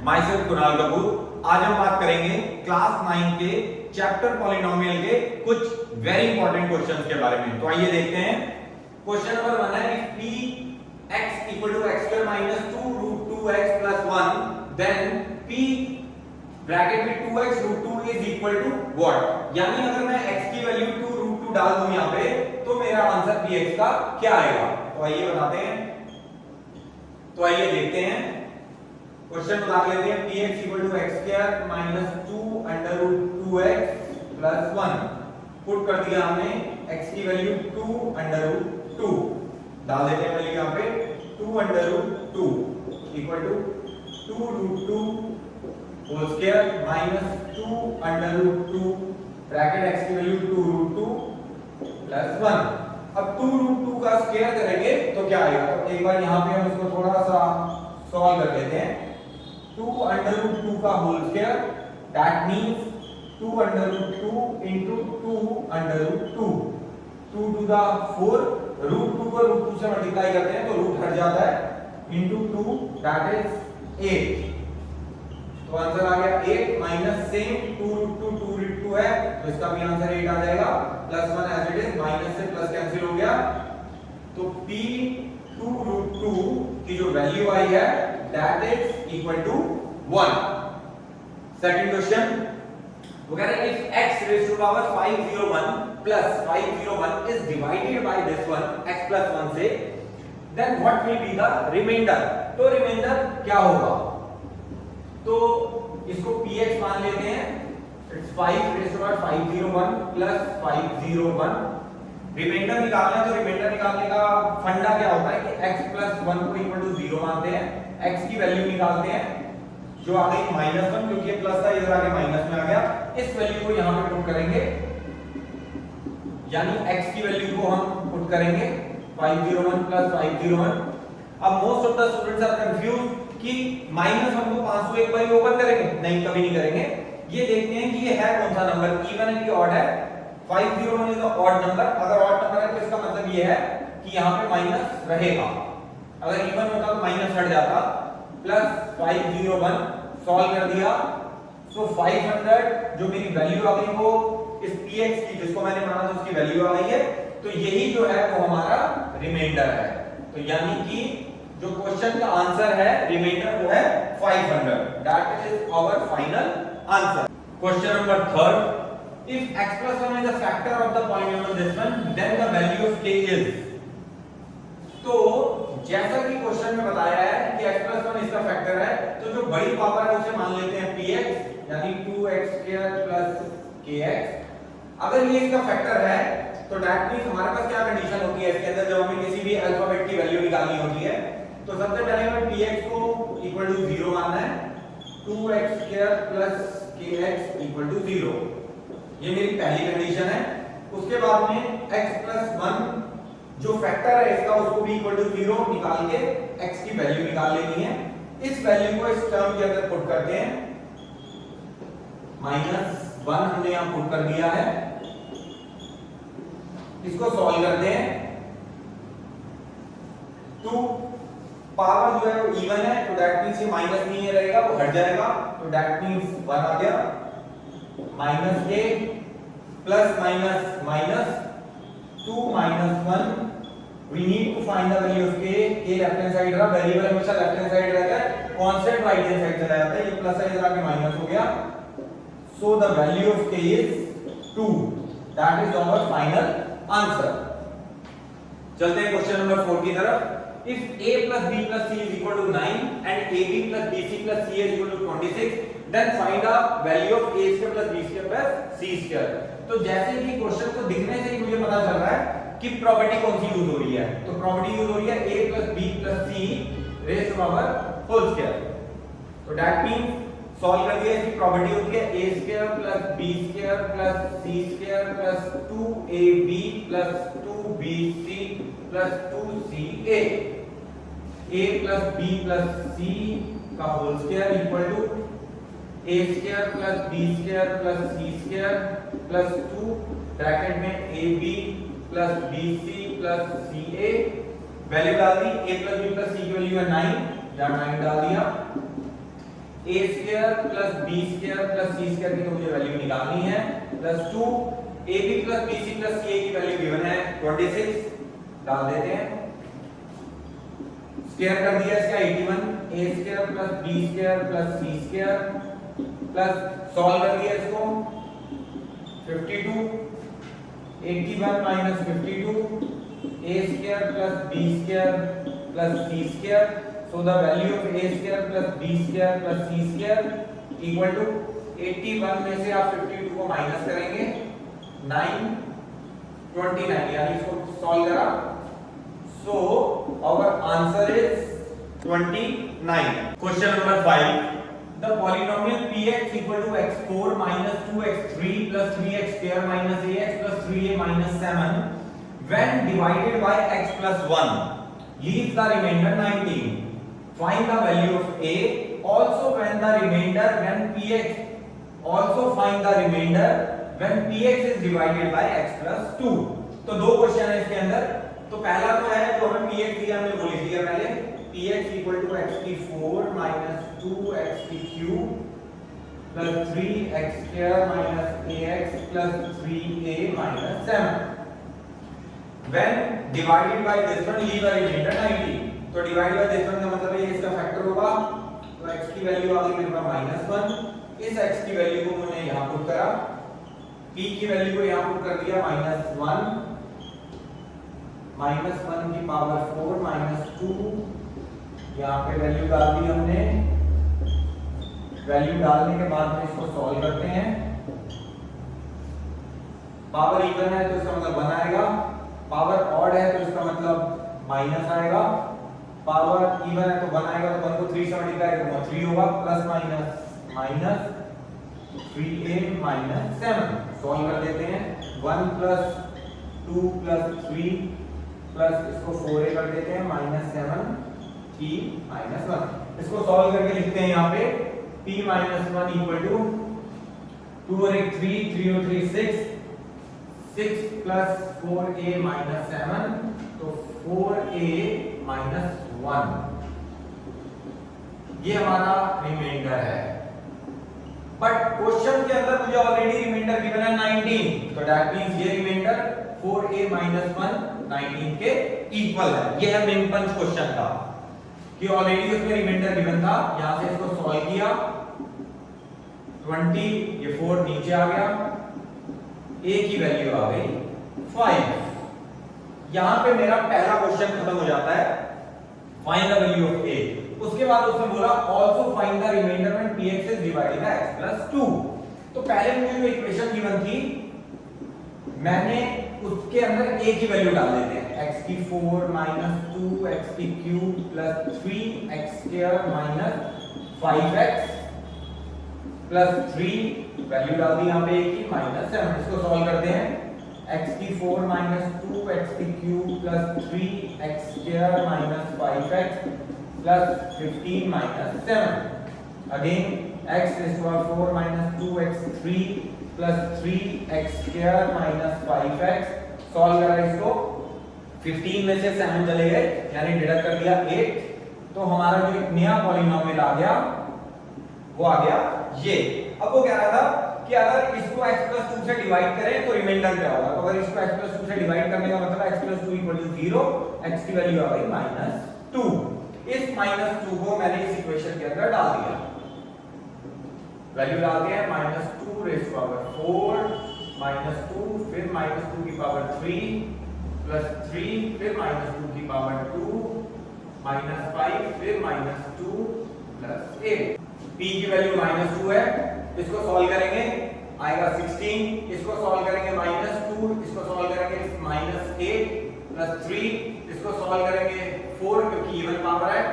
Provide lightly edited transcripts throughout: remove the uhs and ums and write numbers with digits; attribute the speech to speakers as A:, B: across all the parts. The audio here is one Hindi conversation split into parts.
A: My self Kunal Kapoor. आज हम बात करेंगे क्लास 9 के चैप्टर पॉलिनोमियल के कुछ वेरी इंपॉर्टेंट क्वेश्चंस के बारे में। तो आइए देखते हैं। क्वेश्चन नंबर 1 है if p x equal to x square minus 2 root 2x plus 1 then p bracket में 2x root 2 is equal to what। यानी अगर मैं x की वैल्यू 2 root 2 डाल दूं यहां पे तो मेरा आंसर px का क्या आएगा। तो आइए बताते हैं। तो आइए देखते हैं। क्वेश्चन बता लेते हैं। px equal to x square minus 2 under root 2x plus 1 put कर दिया हमने। x की वैल्यू 2 under root 2 डाल देते हैं वैल्यू यहाँ पे 2 under root 2 equal to 2 root 2 whole square minus 2 under root 2 bracket x की वैल्यू 2 root 2 plus 1। अब 2 root 2 का स्क्वायर करेंगे तो क्या आएगा। तो एक बार यहाँ पे हम इसको थोड़ा सा सॉल्व कर लेते हैं। 2 under root 2 का whole square that means 2 under root 2 into 2 under root 2 2 to the 4 root 2 को root 2 से मल्टीप्लाई करते हैं तो रूट हट जाता है into 2 that is 8। तो आंसर आ गया 8 माइनस सेम 2 root 2 2 root 2 है तो इसका भी आंसर 8 आ जाएगा plus 1 as it is minus से प्लस कैंसिल हो गया। तो p 2 root 2 की जो वैल्यू आई है that is equal to 1। Second question वो कह रहे हैं if x raised to power 501 plus 501 is divided by this one x plus 1 से then what will be the remainder। तो रिमाइंडर क्या होगा। तो इसको px मान लेते हैं। It's 5 raised to power 501 plus 501। Remainder निकालना है तो रिमाइंडर निकालने का फंडा क्या होता है कि x plus 1 को इक्वल टू 0 मानते हैं। x की वैल्यू निकालते हैं जो आ गई -1 क्योंकि ये प्लस था इधर आके माइनस में आ गया। इस वैल्यू को यहां पे पुट करेंगे यानी x की वैल्यू को हम पुट करेंगे 501 plus 501। अब most of the students are confuse कि -1 को 500 एक बार ओपन करेंगे, नहीं कभी नहीं करेंगे। ये देखते हैं कि ये है कौन सा नंबर, इवन है कि ऑड है। 501 इज अ ऑड नंबर। अगर ऑड नंबर है तो इसका मतलब ये है कि यहां पे माइनस रहेगा। अगर इवन होता तो माइनस हट जाता। प्लस 501 सॉल्व कर दिया सो 500 जो मेरी वैल्यू आ गई वो इस px की जिसको मैंने माना था उसकी वैल्यू आ गई है। तो यही जो है वो हमारा रिमाइंडर है। तो यानी कि जो क्वेश्चन का आंसर है रिमाइंडर वो है 500। That is our final answer. Question number 3 if x plus 1 is a factor of the polynomial this one then the value of k is। तो जैसा कि क्वेश्चन में बताया है कि x plus 1 इसका फैक्टर है तो जो बड़ी पावर है उसे मान लेते हैं px यानी 2x square plus kx। अगर ये इसका फैक्टर है तो दैट मींस हमारे पास क्या कंडीशन होती है इसके अंदर जब हमें किसी भी अल्फाबेट की वैल्यू निकालनी होती है तो सबसे पहले हमें px को इक्वल टू 0 मानना है। 2x square plus kx equal to 0 ये मेरी पहली कंडीशन है। उसके बाद में x plus 1 जो फैक्टर है इसका उसको भी इक्वल टू 0 निकाल के x की वैल्यू निकाल लेनी है। इस वैल्यू को इस टर्म के अंदर पुट करते हैं। -1 हमने यहां पुट कर दिया है। इसको सॉल्व करते हैं। 2 पावर जो है वो इवन है तो दैट मींस ये माइनस नहीं है रहेगा वो हट जाएगा तो दैट मींस 1 आ गया -a plus minus minus 2 -1 we need to find the value of k। k left hand side रहा, वेरिएबल हमेशा लेफ्ट हैंड साइड रहता है, कांस्टेंट राइट हैंड साइड चला जाता है। ये प्लस है इधर आके माइनस हो गया। So the value of k is 2। That is our final answer. चलते हैं क्वेश्चन नंबर 4 की तरफ। If a plus b plus c is equal to 9 and ab plus bc plus c is equal to 26 then find the value of a square plus b square plus c square। तो जैसे कि क्वेश्चन को दिखने से ही मुझे पता चल रहा है कि प्रॉपर्टी कौन सी यूज हो रही है। तो प्रॉपर्टी यूज हो रही है a plus b plus c raised to power whole square। तो दैट मींस सॉल्व कर दिया इसकी प्रॉपर्टी होती है a square plus b square plus c square plus 2ab plus 2bc plus 2ca। a plus b plus c का whole square equal to a square plus b square plus c square plus 2 bracket में ab plus bc plus ca। Value डाल दी a plus b plus c की वैल्यू है 9 या 9 डाल दिया। A square plus B square plus C square की तो मुझे वैल्यू निकालनी है, plus 2 A B plus B C plus C A की वैल्यू गिवन है 26, डाल देते हैं, स्क्वायर कर दिया इसका 81, A square plus B square plus C square plus solve कर दिया इसको 52, 81 minus 52 a square plus b square plus c square, so the value of a square plus b square plus c square equal to 81 में से आप 52 को माइनस करेंगे 929, यानी इसको सॉल्व करा, so our answer is 29. Question number 5. The polynomial px equal to x4 minus 2x3 plus 3x square minus ax plus 3a minus 7 when divided by x plus 1 leaves the remainder 19. Find the value of a. Also find the remainder when px is divided by x plus 2. तो दो क्वेश्चन है इसके अंदर। तो पहला तो है जो हमें px दिया, हमने वो लिख दिया पहले, px equal to x4 minus 2x3 plus 3x square minus ax plus 3a minus 7 when divided by this one leave a remainder 90. तो डिवाइड बाय दिस वन का मतलब है इसका फैक्टर होगा, तो x की वैल्यू आ गई मेरे पास -1, इस x की वैल्यू को मैंने यहां पुट करा, p की वैल्यू को यहां पुट कर दिया -1 की पावर 4 -2, यहां पे वैल्यू डाल दी हमने, वैल्यू डालने के बाद में इसको सॉल्व करते हैं, पावर इवन है तो इसका मतलब 1 आएगा, पावर ऑड है तो इसका मतलब माइनस आएगा, पावर इवन है तो 1 आएगा, तो 1 को 3 से मल्टीप्लाई करूंगा 3 होगा, plus minus 3a minus 7, solve कर देते हैं, 1 प्लस 2 प्लस 3 प्लस इसको 4a कर देते हैं -7 p -1, इसको सॉल्व करके लिखते हैं यहाँ पे p -1 इक्वल टू 2 और 1 3, 3 और 3 6 प्लस 4a माइनस 7, तो 4a माइनस 1, ये हमारा रिमाइंडर है। बट क्वेश्चन के अंदर मुझे ऑलरेडी रिमाइंडर गिवन है 19, तो दैट मींस ये रिमाइंडर 4a माइनस 1 19 के इक्वल है। ये है मेन पंच क्वेश्चन का कि ऑलरेडी उसमें रिमाइंडर गिवन था, यहां से इसको सॉल्व किया 20, ये 4 नीचे आ गया, a की वैल्यू आ गई 5। यहां पे मेरा पहला क्वेश्चन खत्म हो जाता है, find the value of a। उसके बाद उसने बोला also find the remainder when px is divided by x plus 2। तो पहले मुझे जो इक्वेशन गिवन थी मैंने उसके अंदर a की वैल्यू डाल देते हैं, x की 4 - 2x की cube plus 3x square minus 5x plus 3 value डाल दी यहां पे a की -7। इसको सॉल्व करते हैं, x की 4 - 2x की cube plus 3x square minus 5x plus 15 - 7, again x is 4 - 2x 3 plus 3x square minus 5x, solve करा इसको, 15 में से 7 चले गए यानी डिडक्ट कर दिया 8, तो हमारा जो एक नया पॉलिनोमियल आ गया वो आ गया ये। अब वो कह रहा था कि अगर इसको x plus 2 से डिवाइड करें तो रिमाइंडर क्या होगा, तो अगर इसको x plus 2 से डिवाइड करने का मतलब x plus 2 0, x की वैल्यू आ गई -2। इस -2 को मैंने इस इक्वेशन के अंदर डाल दिया, वैल्यू डाल दिया -2 रेज़ टू पावर 4 -2 फिर -2 की पावर 3 प्लस 3 फिर -2 की पावर 2 -5 फिर -2 प्लस 8। p की वैल्यू -2 है, इसको सॉल्व करेंगे आएगा 16, इसको सॉल्व करेंगे -2, इसको सॉल्व करेंगे -8 प्लस 3, इसको सॉल्व करेंगे 4 क्योंकि इवन पावर है,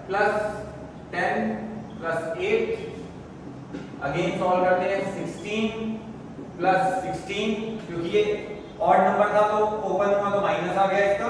A: प्लस 10 प्लस 8, अगेन सॉल्व करते हैं 16 प्लस 16 क्योंकि ये ऑड नंबर था तो ओपन हुआ तो माइनस आ गया इसका,